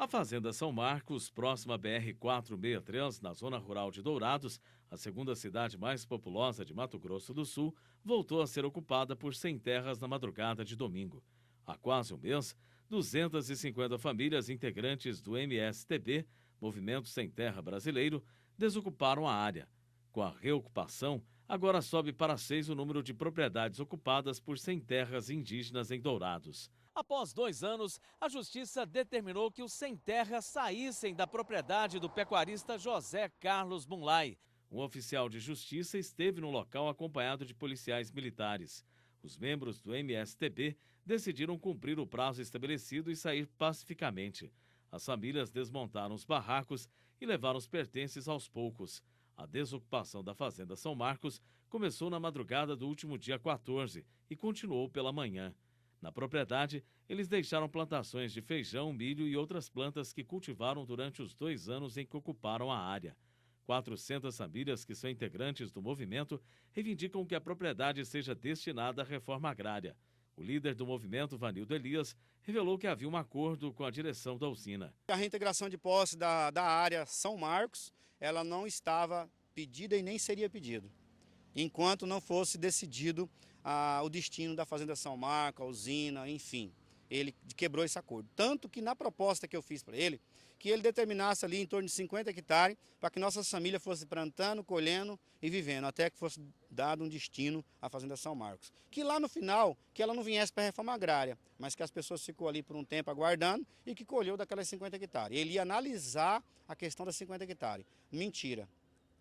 A Fazenda São Marcos, próxima à BR-463, na zona rural de Dourados, a segunda cidade mais populosa de Mato Grosso do Sul, voltou a ser ocupada por sem-terras na madrugada de domingo. Há quase um mês, 250 famílias integrantes do MSTB, Movimento Sem Terra Brasileiro, desocuparam a área. Com a reocupação, agora sobe para 6 o número de propriedades ocupadas por sem-terras indígenas em Dourados. Após 2 anos, a Justiça determinou que os sem-terra saíssem da propriedade do pecuarista José Carlos Munlai. Um oficial de justiça esteve no local acompanhado de policiais militares. Os membros do MSTB decidiram cumprir o prazo estabelecido e sair pacificamente. As famílias desmontaram os barracos e levaram os pertences aos poucos. A desocupação da Fazenda São Marcos começou na madrugada do último dia 14 e continuou pela manhã. Na propriedade, eles deixaram plantações de feijão, milho e outras plantas que cultivaram durante os 2 anos em que ocuparam a área. 400 famílias que são integrantes do movimento reivindicam que a propriedade seja destinada à reforma agrária. O líder do movimento, Vanildo Elias, revelou que havia um acordo com a direção da usina. A reintegração de posse da área São Marcos, ela não estava pedida e nem seria pedido, enquanto não fosse decidido o destino da Fazenda São Marcos, a usina, enfim. Ele quebrou esse acordo. Tanto que na proposta que eu fiz para ele, que ele determinasse ali em torno de 50 hectares para que nossas famílias fossem plantando, colhendo e vivendo, até que fosse dado um destino à Fazenda São Marcos. Que lá no final, que ela não viesse para a reforma agrária, mas que as pessoas ficou ali por um tempo aguardando e que colheu daquelas 50 hectares. Ele ia analisar a questão das 50 hectares. Mentira.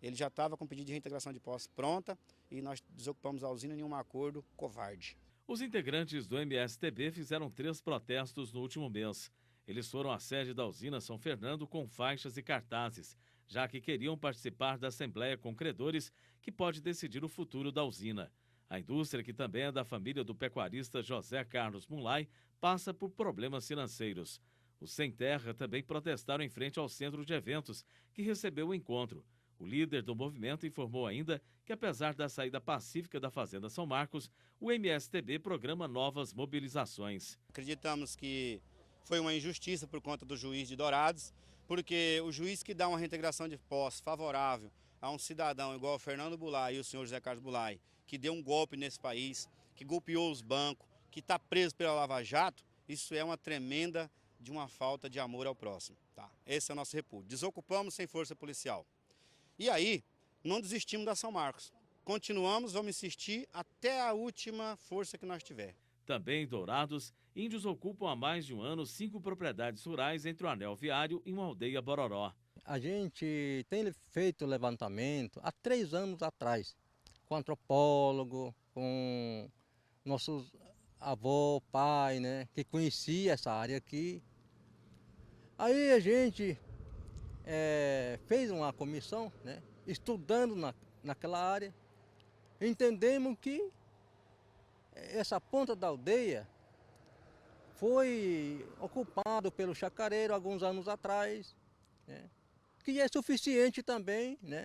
Ele já estava com o pedido de reintegração de posse pronta e nós desocupamos a usina em um acordo covarde. Os integrantes do MSTB fizeram 3 protestos no último mês. Eles foram à sede da usina São Fernando com faixas e cartazes, já que queriam participar da assembleia com credores que pode decidir o futuro da usina. A indústria, que também é da família do pecuarista José Carlos Munlai, passa por problemas financeiros. Os sem-terra também protestaram em frente ao centro de eventos, que recebeu o encontro. O líder do movimento informou ainda que, apesar da saída pacífica da Fazenda São Marcos, o MSTB programa novas mobilizações. Acreditamos que foi uma injustiça por conta do juiz de Dourados, porque o juiz que dá uma reintegração de posse favorável a um cidadão igual o Fernando Bulay e o senhor José Carlos Bulay, que deu um golpe nesse país, que golpeou os bancos, que está preso pela Lava Jato, isso é uma tremenda de uma falta de amor ao próximo. Tá? Esse é o nosso repúdio. Desocupamos sem força policial. E aí, não desistimos da São Marcos. Continuamos, vamos insistir até a última força que nós tiver. Também em Dourados, índios ocupam há mais de um ano 5 propriedades rurais entre o anel viário e uma aldeia Bororó. A gente tem feito levantamento há 3 anos atrás, com antropólogo, com nossos avô, pai, né, que conhecia essa área aqui. Aí a gente fez uma comissão, né, estudando naquela área, entendemos que essa ponta da aldeia foi ocupada pelo chacareiro alguns anos atrás, né, que é suficiente também, né,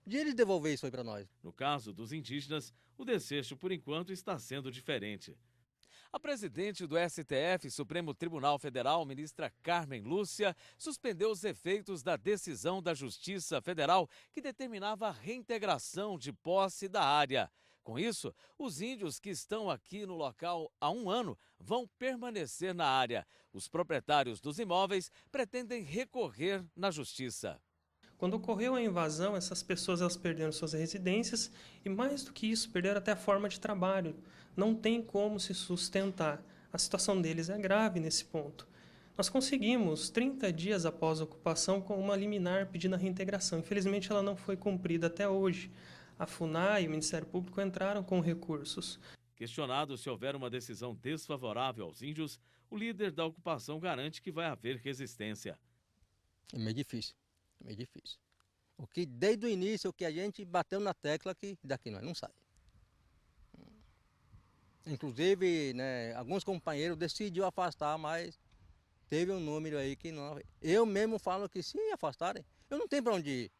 de eles devolver isso aí para nós. No caso dos indígenas, o desfecho, por enquanto, está sendo diferente. A presidente do STF, Supremo Tribunal Federal, ministra Carmen Lúcia, suspendeu os efeitos da decisão da Justiça Federal que determinava a reintegração de posse da área. Com isso, os índios que estão aqui no local há 1 ano vão permanecer na área. Os proprietários dos imóveis pretendem recorrer na Justiça. Quando ocorreu a invasão, essas pessoas elas perderam suas residências e, mais do que isso, perderam até a forma de trabalho. Não tem como se sustentar. A situação deles é grave nesse ponto. Nós conseguimos, 30 dias após a ocupação, com uma liminar pedindo a reintegração. Infelizmente, ela não foi cumprida até hoje. A FUNAI e o Ministério Público entraram com recursos. Questionado se houver uma decisão desfavorável aos índios, o líder da ocupação garante que vai haver resistência. É meio difícil. Meio difícil. O que desde o início, o que a gente bateu na tecla que daqui nós não sai. Inclusive, né, alguns companheiros decidiram afastar, mas teve um número aí que não. Eu mesmo falo que se afastarem, eu não tenho para onde ir.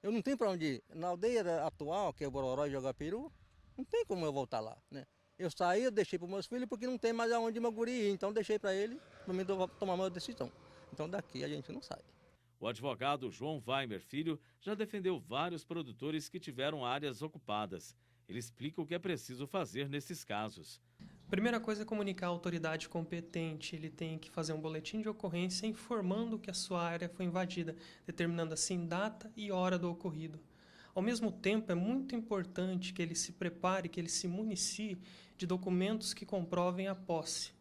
Eu não tenho para onde ir. Na aldeia atual, que é o Bororó e Jogapiru, não tem como eu voltar lá, né? Eu saí, eu deixei para os meus filhos porque não tem mais aonde meu guri ir, então deixei para ele, para mim tomar uma decisão. Então daqui a gente não sai. O advogado João Weimer Filho já defendeu vários produtores que tiveram áreas ocupadas. Ele explica o que é preciso fazer nesses casos. Primeira coisa é comunicar à autoridade competente. Ele tem que fazer um boletim de ocorrência informando que a sua área foi invadida, determinando assim data e hora do ocorrido. Ao mesmo tempo, é muito importante que ele se prepare, que ele se municie de documentos que comprovem a posse.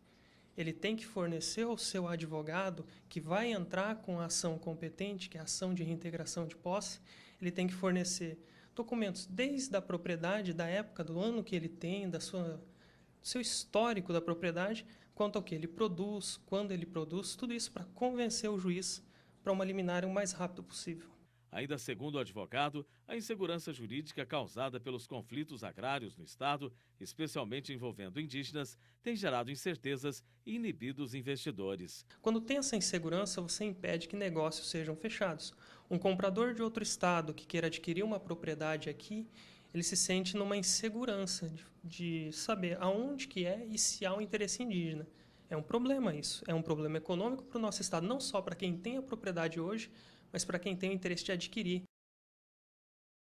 Ele tem que fornecer ao seu advogado, que vai entrar com a ação competente, que é a ação de reintegração de posse, ele tem que fornecer documentos desde a propriedade, da época do ano que ele tem, do seu histórico da propriedade, quanto ao que ele produz, quando ele produz, tudo isso para convencer o juiz para uma liminar o mais rápido possível. Ainda segundo o advogado, a insegurança jurídica causada pelos conflitos agrários no estado, especialmente envolvendo indígenas, tem gerado incertezas e inibido os investidores. Quando tem essa insegurança, você impede que negócios sejam fechados. Um comprador de outro estado que queira adquirir uma propriedade aqui, ele se sente numa insegurança de saber aonde que é e se há um interesse indígena. É um problema isso, é um problema econômico para o nosso estado, não só para quem tem a propriedade hoje, mas para quem tem o interesse de adquirir.